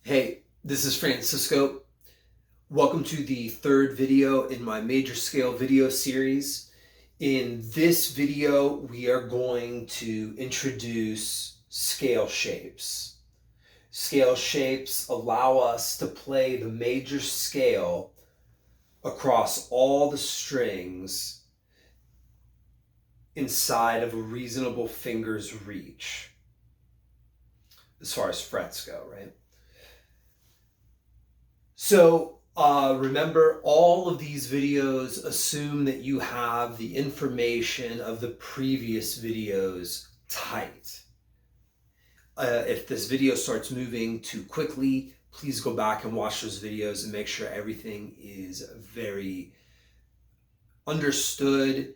Hey, this is Francisco. Welcome to the third video in my major scale video series. In this video, we are going to introduce scale shapes. Scale shapes allow us to play the major scale across all the strings inside of a reasonable finger's reach, as far as frets go, right? So remember, all of these videos assume that you have the information of the previous videos tight. If this video starts moving too quickly, please go back and watch those videos and make sure everything is very understood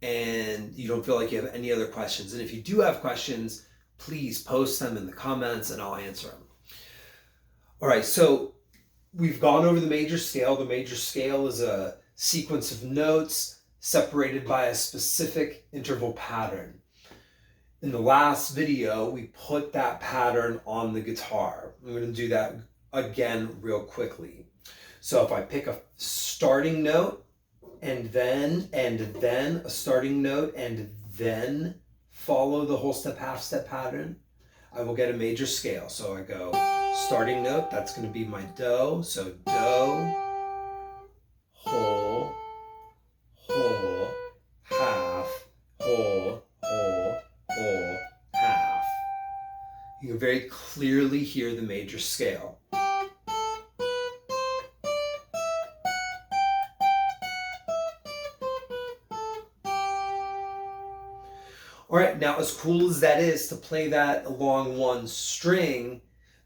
and you don't feel like you have any other questions. And if you do have questions, please post them in the comments and I'll answer them. All right, so we've gone over the major scale. The major scale is a sequence of notes separated by a specific interval pattern. In the last video, we put that pattern on the guitar. I'm going to do that again real quickly. So if I pick a starting note and then a starting note and then follow the whole step, half step pattern, I will get a major scale. So I go starting note, that's going to be my do. So do, whole, whole, half, whole, whole, whole, half. You can very clearly hear the major scale. All right, now as cool as that is to play that along one string,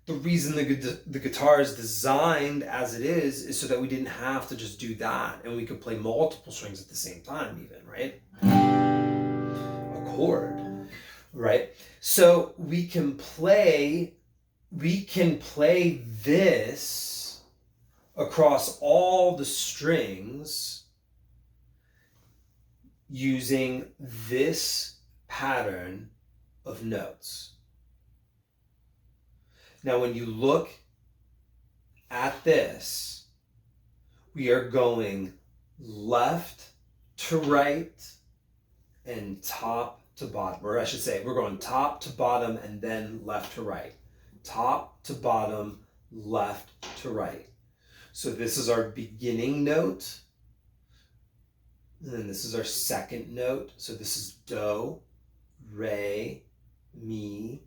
the reason the guitar is designed as it is so that we didn't have to just do that and we could play multiple strings at the same time even, right? A chord, right? So we can play this across all the strings using this pattern of notes. Now, when you look at this, we are going left to right and top to bottom, or I should say, we're going top to bottom and then left to right. Top to bottom, left to right. So this is our beginning note, and then this is our second note. So this is do, re, mi,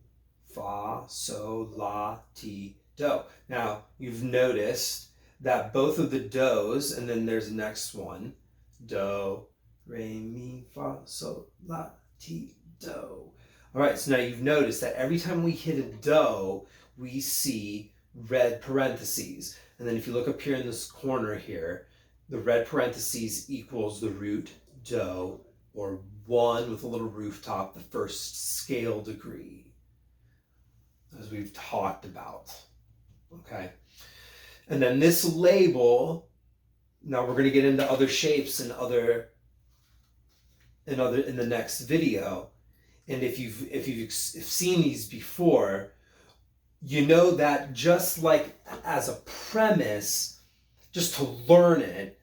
fa, sol, la, ti, do. Now, you've noticed that both of the do's, and then there's the next one, do, re, mi, fa, sol, la, ti, do. All right, so now you've noticed that every time we hit a do, we see red parentheses. And then if you look up here in this corner here, the red parentheses equals the root do, or 1 with a little rooftop, the first scale degree, as we've talked about, okay? And then this label, now we're going to get into other shapes in the next video. And if you've seen these before, you know that just like as a premise, just to learn it,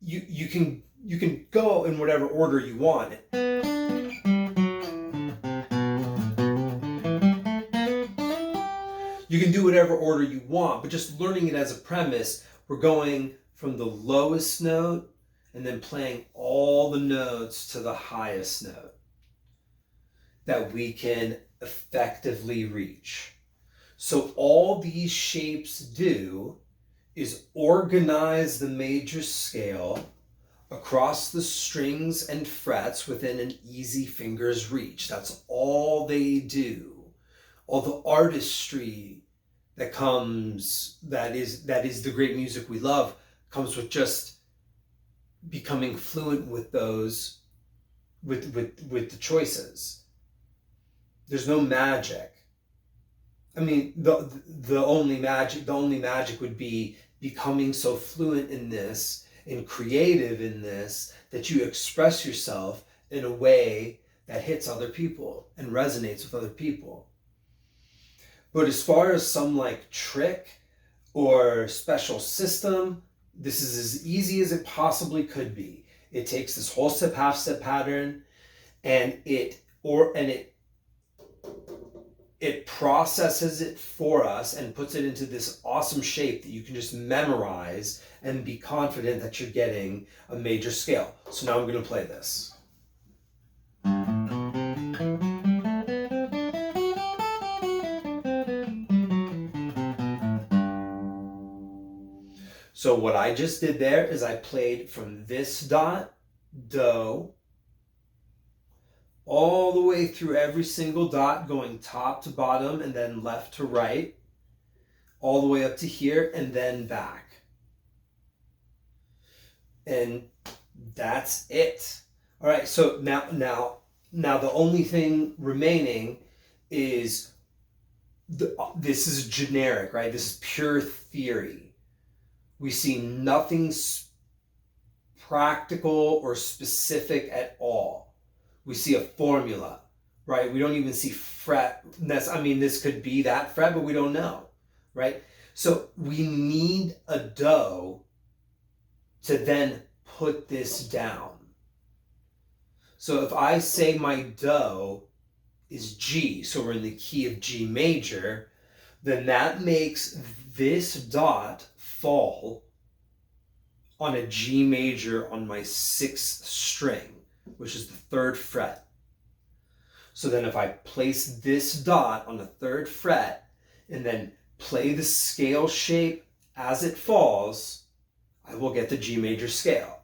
you can go in whatever order you want. You can do whatever order you want, but just learning it as a premise, we're going from the lowest note and then playing all the notes to the highest note that we can effectively reach. So all these shapes do is organize the major scale across the strings and frets within an easy finger's reach. That's all they do. All the artistry that is the great music we love, comes with just becoming fluent with those, with the choices. There's no magic. I mean, the only magic would be becoming so fluent in this and creative in this that you express yourself in a way that hits other people and resonates with other people. But as far as some like trick or special system, this is as easy as it possibly could be. It takes this whole step, half step pattern, and it processes it for us and puts it into this awesome shape that you can just memorize and be confident that you're getting a major scale. So now I'm going to play this. So what I just did there is I played from this dot, do, all the way through every single dot, going top to bottom and then left to right, all the way up to here and then back. And that's it. All right, so now the only thing remaining is this is generic, right? This is pure theory. We see nothing practical or specific at all. We see a formula, right? We don't even see fret. This could be that fret, but we don't know, right? So we need a do to then put this down. So if I say my do is G, so we're in the key of G major, then that makes this dot fall on a G major on my 6th string, which is the 3rd fret. So then if I place this dot on the 3rd fret and then play the scale shape as it falls, I will get the G major scale,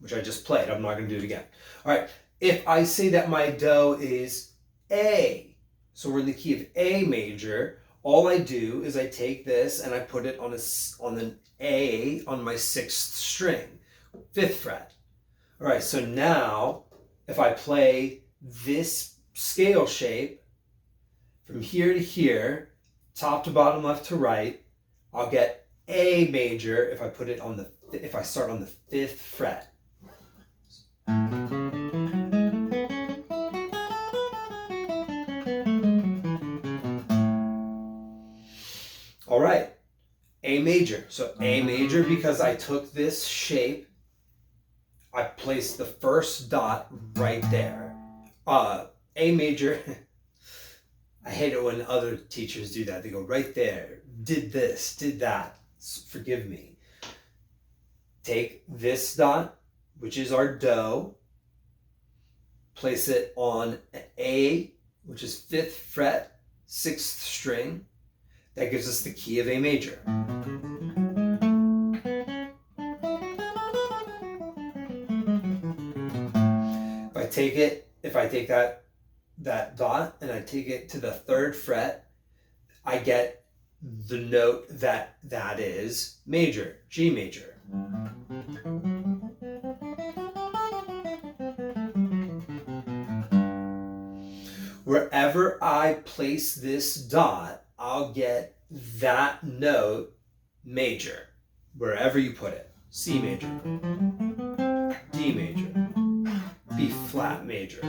which I just played. I'm not going to do it again. All right, if I say that my do is A, so we're in the key of A major, all I do is I take this and I put it on an A on my 6th string, 5th fret. All right, so now if I play this scale shape from here to here, top to bottom, left to right, I'll get A major if I put it on if I start on the 5th fret. All right, A major. So A major, because I took this shape, I placed the first dot right there. A major, I hate it when other teachers do that. They go right there, did this, did that. Forgive me. Take this dot, which is our do, place it on A, which is 5th fret, 6th string. That gives us the key of A major. If I take that dot and I take it to the 3rd fret, I get the note that is major, G major. Wherever I place this dot, I'll get that note major, wherever you put it. C major, D major, B flat major,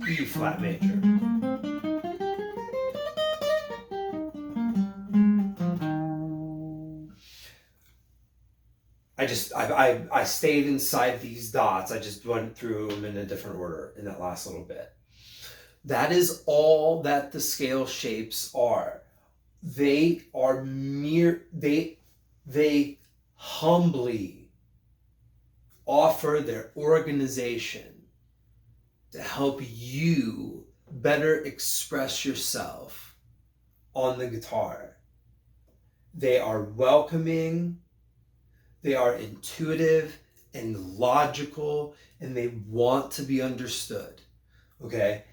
E flat major. I stayed inside these dots. I just went through them in a different order in that last little bit. That is all that the scale shapes are. They are they humbly offer their organization to help you better express yourself on the guitar. They are welcoming, they are intuitive and logical, and they want to be understood. Okay?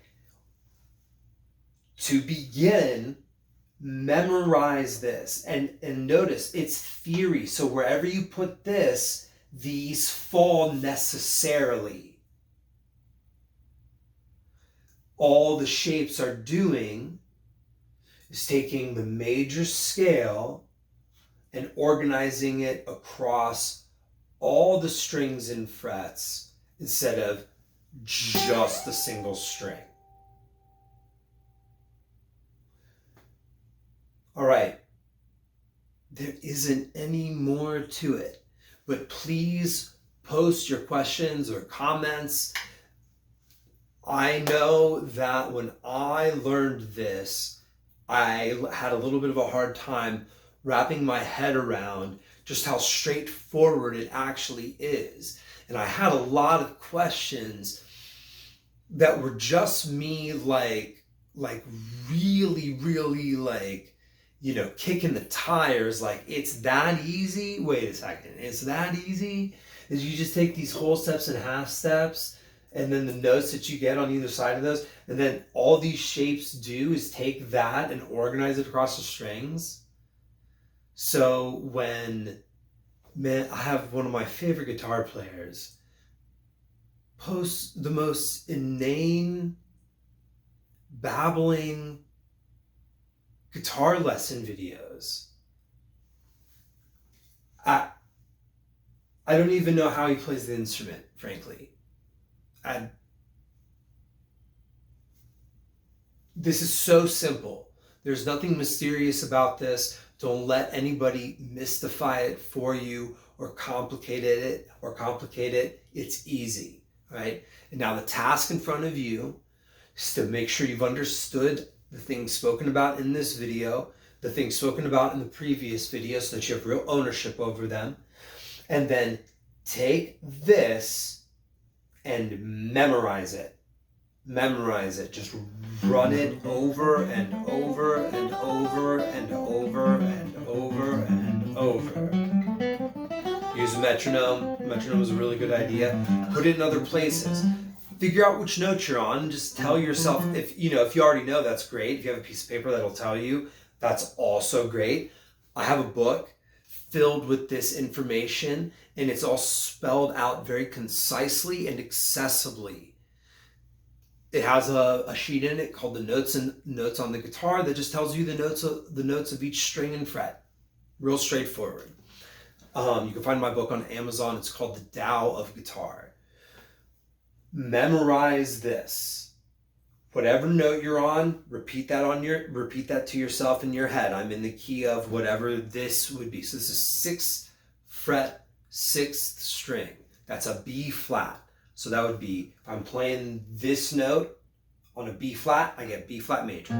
To begin, memorize this and notice it's theory. So wherever you put this, these fall necessarily. All the shapes are doing is taking the major scale and organizing it across all the strings and frets instead of just a single string. All right. There isn't any more to it, but please post your questions or comments. I know that when I learned this, I had a little bit of a hard time wrapping my head around just how straightforward it actually is. And I had a lot of questions that were just me like really like, kicking the tires, like, it's that easy? Wait a second, it's that easy? Is you just take these whole steps and half steps, and then the notes that you get on either side of those, and then all these shapes do is take that and organize it across the strings? So man, I have one of my favorite guitar players post the most inane, babbling guitar lesson videos. I don't even know how he plays the instrument, frankly. This is so simple. There's nothing mysterious about this. Don't let anybody mystify it for you or complicate it. It's easy, right? And now the task in front of you is to make sure you've understood the things spoken about in this video, the things spoken about in the previous video, so that you have real ownership over them. And then take this and memorize it. Memorize it. Just run it over and over and over and over and over and over. Use a metronome. Metronome is a really good idea. Put it in other places. Figure out which notes you're on. Just tell yourself, if you already know, that's great. If you have a piece of paper that'll tell you, that's also great. I have a book filled with this information, and it's all spelled out very concisely and accessibly. It has a sheet in it called the notes on the guitar that just tells you the notes of each string and fret. Real straightforward. You can find my book on Amazon. It's called The Tao of Guitar. Memorize this. Whatever note you're on, repeat that to yourself in your head. I'm in the key of whatever this would be. So this is 6th fret, 6th string. That's a B flat. So that would be, if I'm playing this note on a B flat, I get B flat major.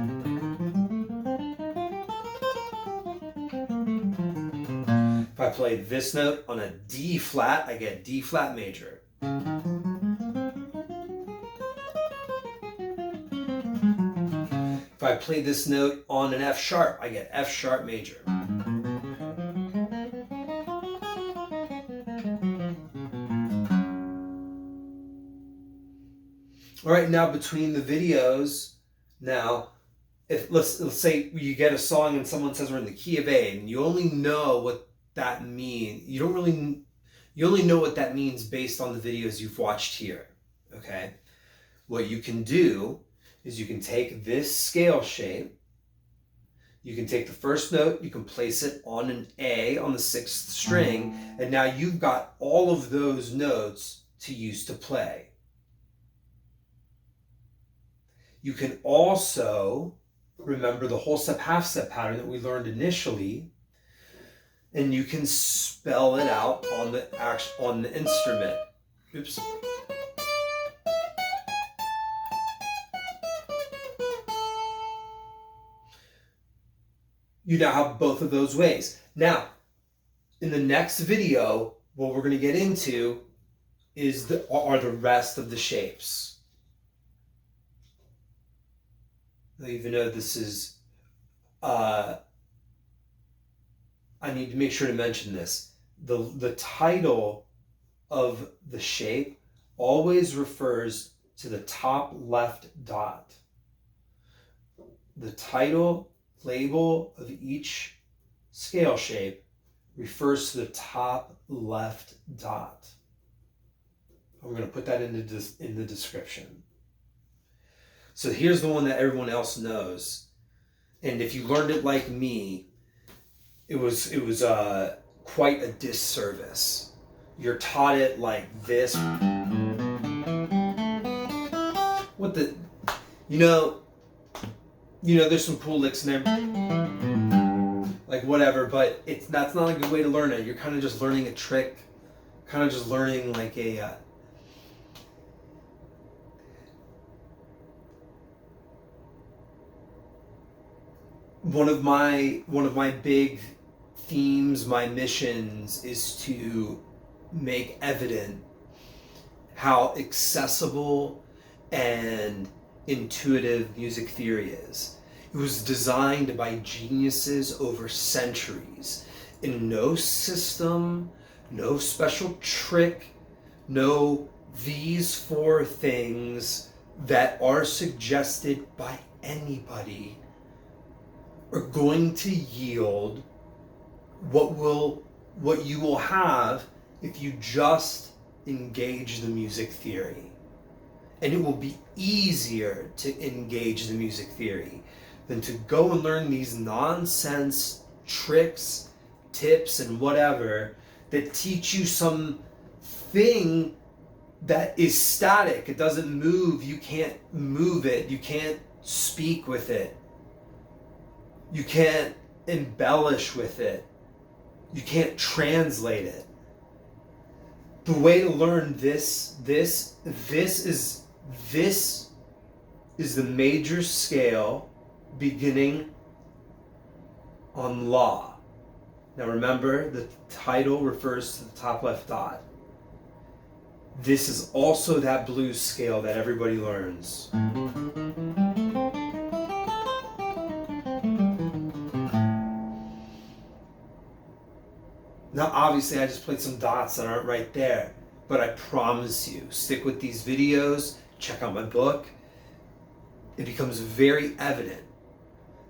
If I play this note on a D flat, I get D flat major. If I play this note on an F sharp, I get F sharp major. All right, now between the videos, if let's say you get a song and someone says we're in the key of A, and you only know what that means. You only know what that means based on the videos you've watched here. Okay, what you can do is you can take this scale shape, you can take the first note, you can place it on an A on the 6th string, and now you've got all of those notes to use to play. You can also remember the whole step, half step pattern that we learned initially, and you can spell it out on the instrument. Oops. You now have both of those ways. Now, in the next video, what we're going to get into are the rest of the shapes. Even though this is, I need to make sure to mention this. The title of the shape always refers to the top left dot. The title label of each scale shape refers to the top left dot. I'm going to put that in the description. So here's the one that everyone else knows. And if you learned it like me, it was quite a disservice. You're taught it like this. What the, there's some cool licks in there. like whatever, but that's not a good way to learn it. You're kind of just learning a trick, kind of just learning like a one of my big themes, my missions, is to make evident how accessible and intuitive music theory is. It was designed by geniuses over centuries, and no system, no special trick, no these four things that are suggested by anybody are going to yield what you will have if you just engage the music theory. And it will be easier to engage the music theory than to go and learn these nonsense tricks, tips, and whatever that teach you some thing that is static. It doesn't move. You can't move it. You can't speak with it. You can't embellish with it. You can't translate it. The way to learn this is the major scale beginning on La. Now remember, the title refers to the top left dot. This is also that blues scale that everybody learns. Now obviously I just played some dots that aren't right there, but I promise you, stick with these videos, check out my book. It becomes very evident.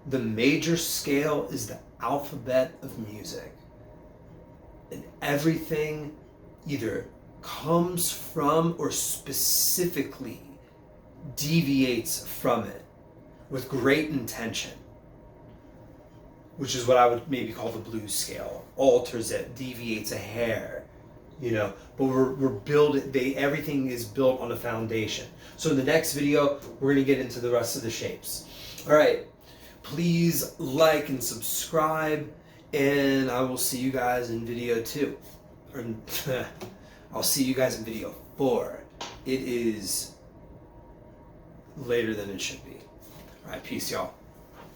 The major scale is the alphabet of music. And everything either comes from or specifically deviates from it with great intention, which is what I would maybe call the blues scale. Alters it, deviates a hair, but we're building, everything is built on a foundation. So in the next video, we're gonna get into the rest of the shapes. All right, please like and subscribe, and I will see you guys in video 2. Or I'll see you guys in video 4. It is later than it should be. All right, peace, y'all.